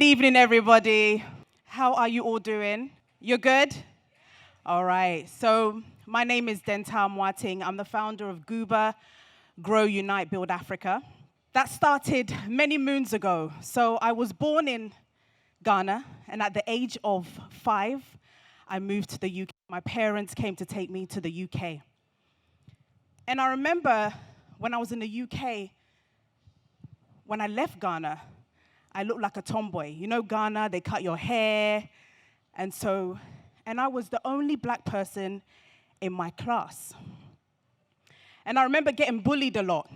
Good evening, everybody. How are you all doing? You're good? All right. So my name is Dentaa Amoateng. I'm the founder of GUBA, Grow, Unite, Build Africa. That started many moons ago. So I was born in Ghana, and at the age of 5, I moved to the UK. My parents came to take me to the UK. And I remember when I was in the UK, when I left Ghana, I looked like a tomboy. You know, Ghana, they cut your hair. And I was the only black person in my class. And I remember getting bullied a lot,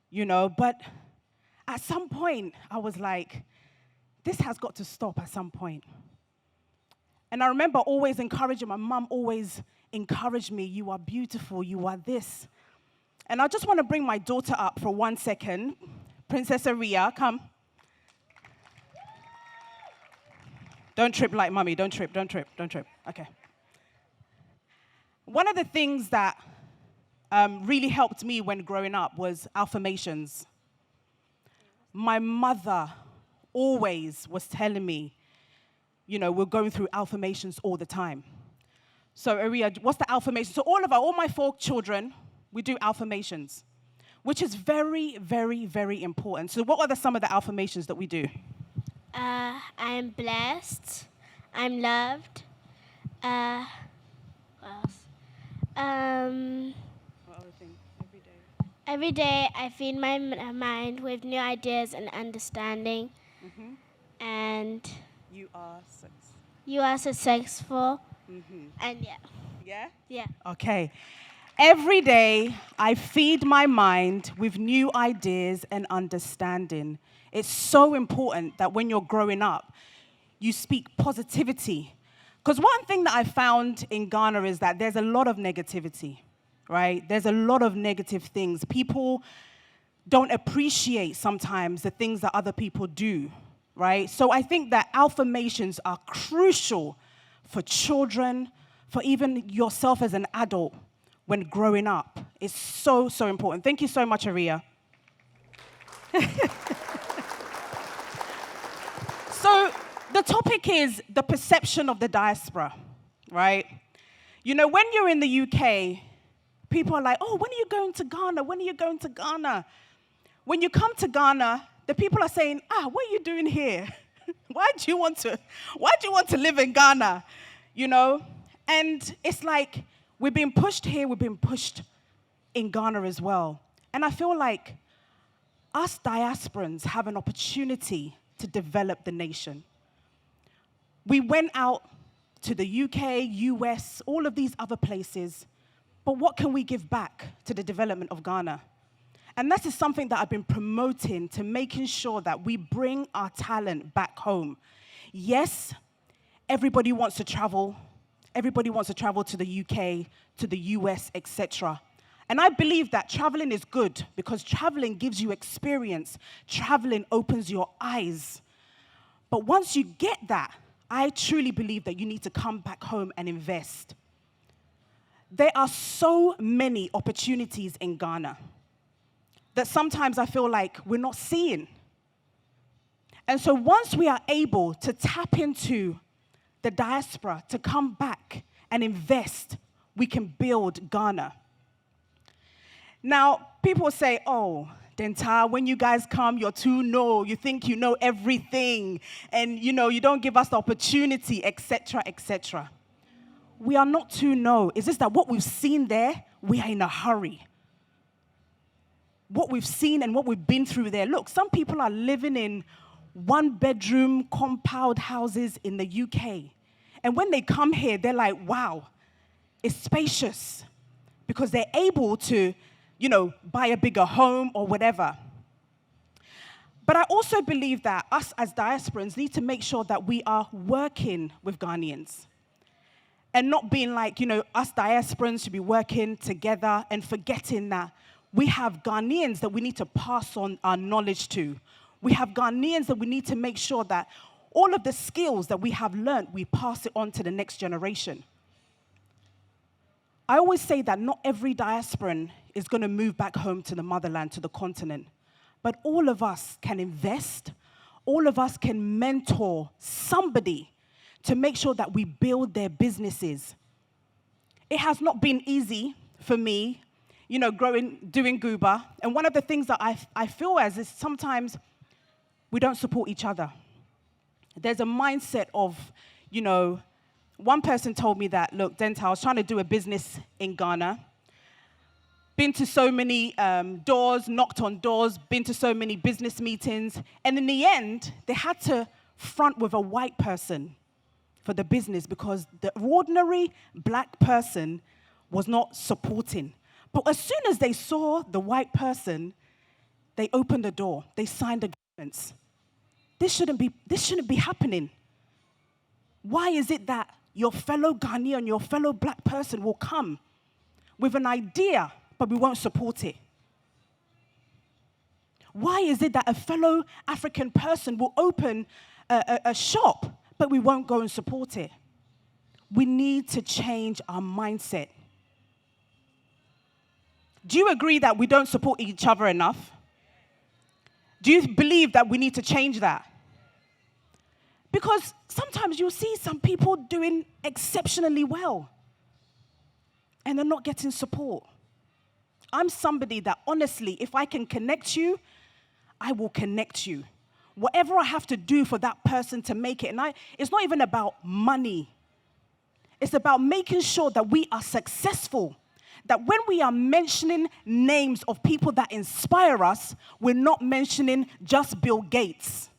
you know, but at some point, I was like, this has got to stop at some point. And I remember always encouraging, my mom always encouraged me, you are beautiful, you are this. And I just want to bring my daughter up for 1 second. Princess Aria, come. Don't trip like mommy, don't trip. Okay. One of the things that really helped me when growing up was affirmations. My mother always was telling me, you know, we're going through affirmations all the time. So Aria, what's the affirmation? So all my 4 children, we do affirmations, which is very, very, very important. So what are some of the affirmations that we do? I'm blessed. I'm loved. What else? What other thing? Every day. Every day I feed my mind with new ideas and understanding. Mm-hmm. And You are successful. Mm-hmm. And yeah. Yeah? Yeah. Okay. Every day, I feed my mind with new ideas and understanding. It's so important that when you're growing up, you speak positivity. Because one thing that I found in Ghana is that there's a lot of negativity, right? There's a lot of negative things. People don't appreciate sometimes the things that other people do, right? So I think that affirmations are crucial for children, for even yourself as an adult when growing up. It's so, so important. Thank you so much, Aria. So the topic is the perception of the diaspora, right? You know, when you're in the UK, people are like, oh, when are you going to Ghana? When are you going to Ghana? When you come to Ghana, the people are saying, what are you doing here? Why do you want to live in Ghana? You know? And it's like, we've been pushed here, we've been pushed in Ghana as well. And I feel like us diasporans have an opportunity to develop the nation. We went out to the UK, US, all of these other places, but what can we give back to the development of Ghana? And this is something that I've been promoting, to making sure that we bring our talent back home. Yes, everybody wants to travel. Everybody wants to travel to the UK, to the US, etc. And I believe that traveling is good because traveling gives you experience. Traveling opens your eyes. But once you get that, I truly believe that you need to come back home and invest. There are so many opportunities in Ghana that sometimes I feel like we're not seeing. And so once we are able to tap into the diaspora, to come back and invest, we can build Ghana. Now, people say, oh, Dentaa, when you guys come, you're too know, you think you know everything, and you know, you don't give us the opportunity, etc., etc. We are not too know. It's just that what we've seen there, we are in a hurry. What we've seen and what we've been through there. Look, some people are living in 1-bedroom compound houses in the UK. And when they come here, they're like, wow, it's spacious. Because they're able to, you know, buy a bigger home or whatever. But I also believe that us as diasporans need to make sure that we are working with Ghanaians. And not being like, you know, us diasporans should be working together and forgetting that we have Ghanaians that we need to pass on our knowledge to. We have Ghanaians that we need to make sure that all of the skills that we have learned, we pass it on to the next generation. I always say that not every diasporan is going to move back home to the motherland, to the continent. But all of us can invest. all of us can mentor somebody to make sure that we build their businesses. It has not been easy for me, doing GUBA. And one of the things that I feel as is sometimes we don't support each other. There's a mindset of, one person told me that, look, Dentaa, I was trying to do a business in Ghana. Been to so many doors, knocked on doors, been to so many business meetings. And in the end, they had to front with a white person for the business because the ordinary black person was not supporting. But as soon as they saw the white person, they opened the door. They signed agreements. This shouldn't be happening. Why is it that your fellow Ghanaian, your fellow black person will come with an idea, but we won't support it? Why is it that a fellow African person will open a shop, but we won't go and support it? We need to change our mindset. Do you agree that we don't support each other enough? Do you believe that we need to change that? Because sometimes you'll see some people doing exceptionally well, and they're not getting support. I'm somebody that, honestly, if I can connect you, I will connect you. Whatever I have to do for that person to make it. And it's not even about money. It's about making sure that we are successful. That when we are mentioning names of people that inspire us, we're not mentioning just Bill Gates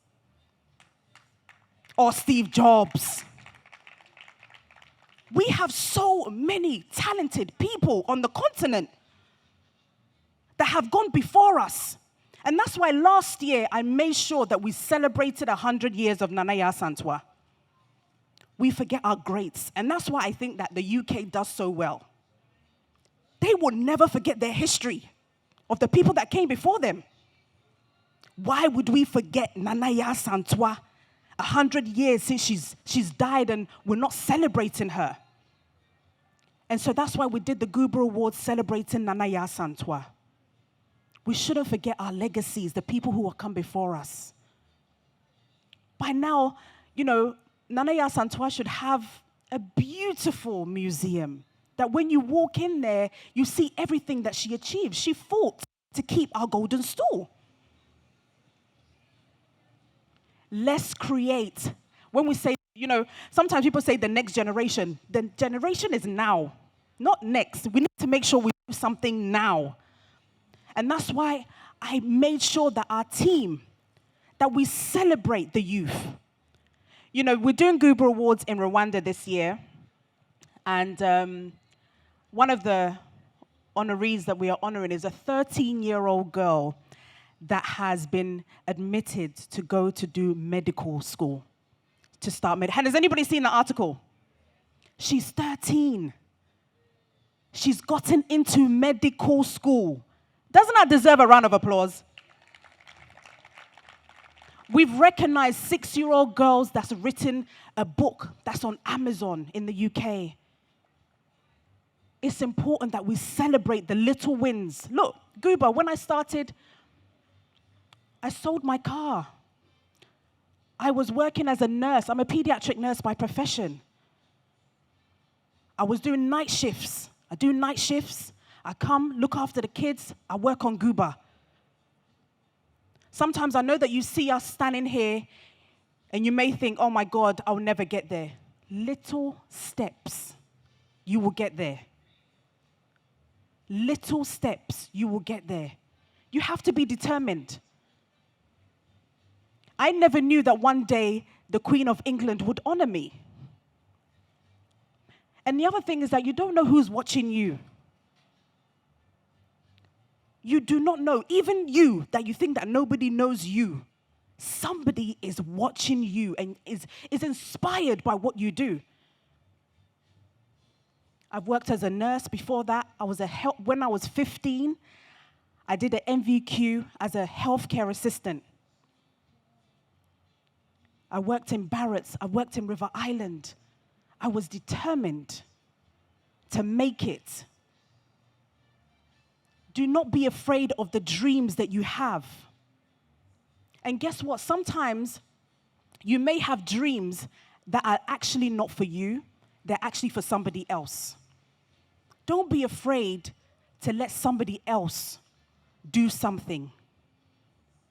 or Steve Jobs. We have so many talented people on the continent that have gone before us. And that's why last year I made sure that we celebrated 100 years of Nana Yaa Asantewaa. We forget our greats. And that's why I think that the UK does so well. They will never forget their history of the people that came before them. Why would we forget Nana Yaa Asantewaa 100 years since she's died and we're not celebrating her? And so that's why we did the GUBA Awards celebrating Nana Yaa Asantewaa. We shouldn't forget our legacies, the people who have come before us. By now, Nana Yaa Asantewaa should have a beautiful museum that when you walk in there, you see everything that she achieved. She fought to keep our golden stool. Let's create. When we say, sometimes people say the next generation. The generation is now, not next. We need to make sure we do something now. And that's why I made sure that our team, that we celebrate the youth. We're doing GUBA Awards in Rwanda this year. And one of the honorees that we are honoring is a 13-year-old girl that has been admitted to go to do medical school, to start medical. Has anybody seen the article? She's 13. She's gotten into medical school. Doesn't that deserve a round of applause? We've recognized 6-year-old girls that's written a book that's on Amazon in the UK. It's important that we celebrate the little wins. Look, GUBA, when I started, I sold my car. I was working as a nurse. I'm a pediatric nurse by profession. I was doing night shifts. I do night shifts. I come, look after the kids. I work on GUBA. Sometimes I know that you see us standing here and you may think, oh my God, I'll never get there. Little steps, you will get there. Little steps, you will get there. You have to be determined. I never knew that one day the Queen of England would honor me. And the other thing is that you don't know who's watching you. You do not know, even you, that you think that nobody knows you. Somebody is watching you and is inspired by what you do. I've worked as a nurse before that. When I was 15, I did an MVQ as a healthcare assistant. I worked in Barrett's. I worked in River Island. I was determined to make it. Do not be afraid of the dreams that you have. And guess what? Sometimes you may have dreams that are actually not for you. They're actually for somebody else. Don't be afraid to let somebody else do something.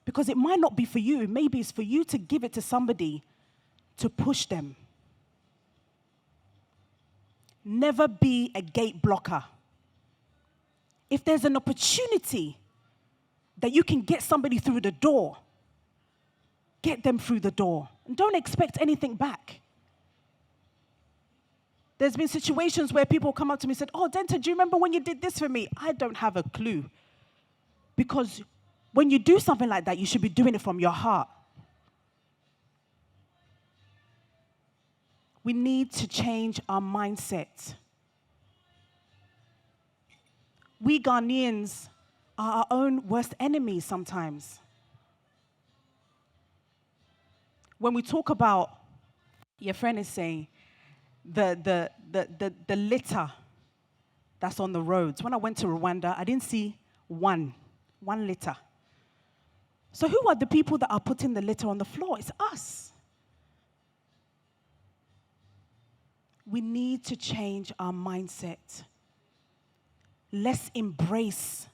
Because it might not be for you. Maybe it's for you to give it to somebody to push them. Never be a gate blocker. If there's an opportunity that you can get somebody through the door, get them through the door. And don't expect anything back. There's been situations where people come up to me and said, oh, Dentaa, do you remember when you did this for me? I don't have a clue. Because when you do something like that, you should be doing it from your heart. We need to change our mindset. We Ghanaians are our own worst enemies sometimes. When we talk about, your friend is saying, the litter that's on the roads. When I went to Rwanda, I didn't see one litter. So who are the people that are putting the litter on the floor? It's us. We need to change our mindset. Let's embrace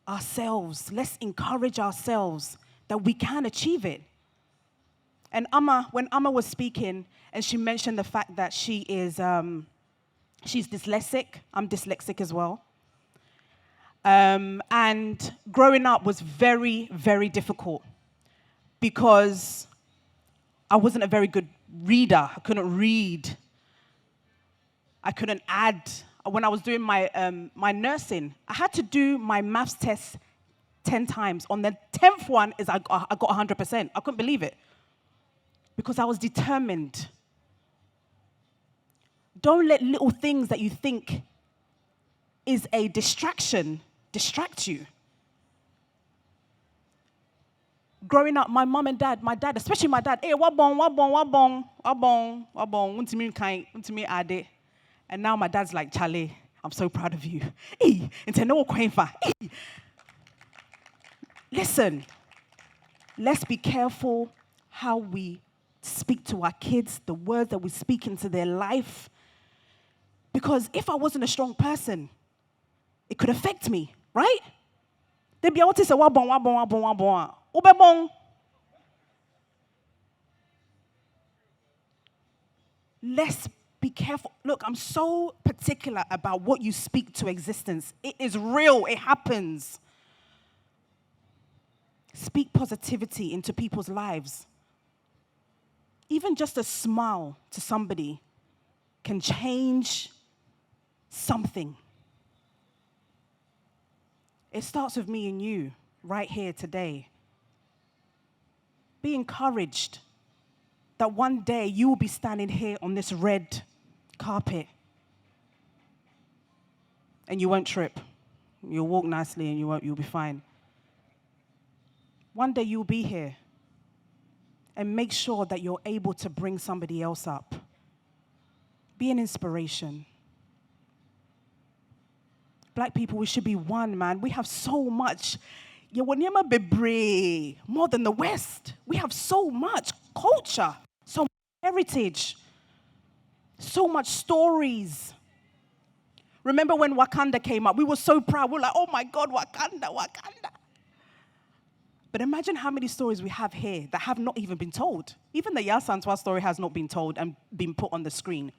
ourselves. Let's encourage ourselves that we can achieve it. And when Amma was speaking, and she mentioned the fact that she is, she's dyslexic. I'm dyslexic as well. And growing up was very, very difficult because I wasn't a very good reader. I couldn't read. I couldn't add. When I was doing my nursing, I had to do my maths test 10 times. On the 10th one, I got 100%. I couldn't believe it because I was determined. Don't let little things that you think is a distraction distract you. Growing up, my mom and dad, especially my dad, hey, wabong. And now my dad's like, Charlie, I'm so proud of you. Hey, listen, let's be careful how we speak to our kids, the words that we speak into their life. Because if I wasn't a strong person, it could affect me, right? They'd be able to say, wabong. Let's be careful. Look, I'm so particular about what you speak to existence. It is real. It happens. Speak positivity into people's lives. Even just a smile to somebody can change something. It starts with me and you right here today. Be encouraged that one day you will be standing here on this red carpet and you won't trip. You'll walk nicely and you'll be fine. One day you'll be here, and make sure that you're able to bring somebody else up. Be an inspiration. Black people, we should be one, man. We have so much. More than the West. We have so much culture, so much heritage, so much stories. Remember when Wakanda came up? We were so proud. We were like, oh my God, Wakanda. But imagine how many stories we have here that have not even been told. Even the Yasantwa story has not been told and been put on the screen.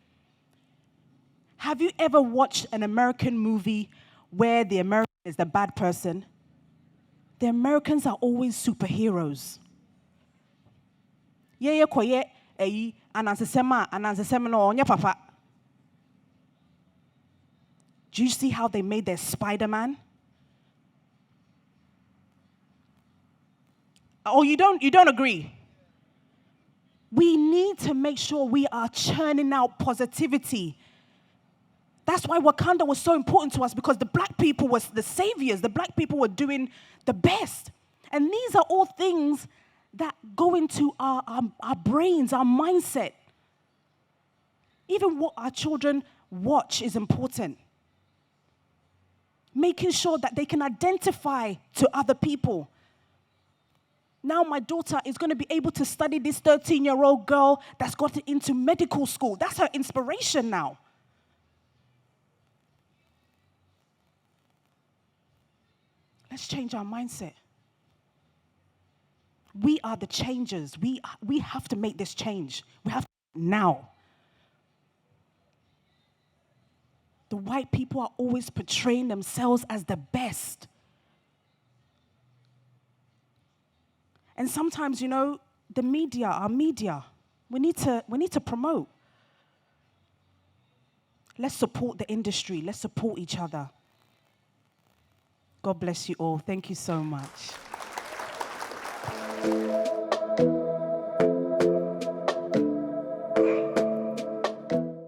Have you ever watched an American movie where the American is the bad person? The Americans are always superheroes. Do you see how they made their Spider-Man? Oh, you don't agree? We need to make sure we are churning out positivity. That's why Wakanda was so important to us, because the black people was the saviors. The black people were doing the best. And these are all things that go into our brains, our mindset. Even what our children watch is important. Making sure that they can identify to other people. Now my daughter is going to be able to study this 13-year-old girl that's got into medical school. That's her inspiration now. Let's change our mindset. We are the changers. We have to make this change. We have to now. The white people are always portraying themselves as the best. And sometimes, you know, the media, our media, we need to promote. Let's support the industry. Let's support each other. God bless you all. Thank you so much.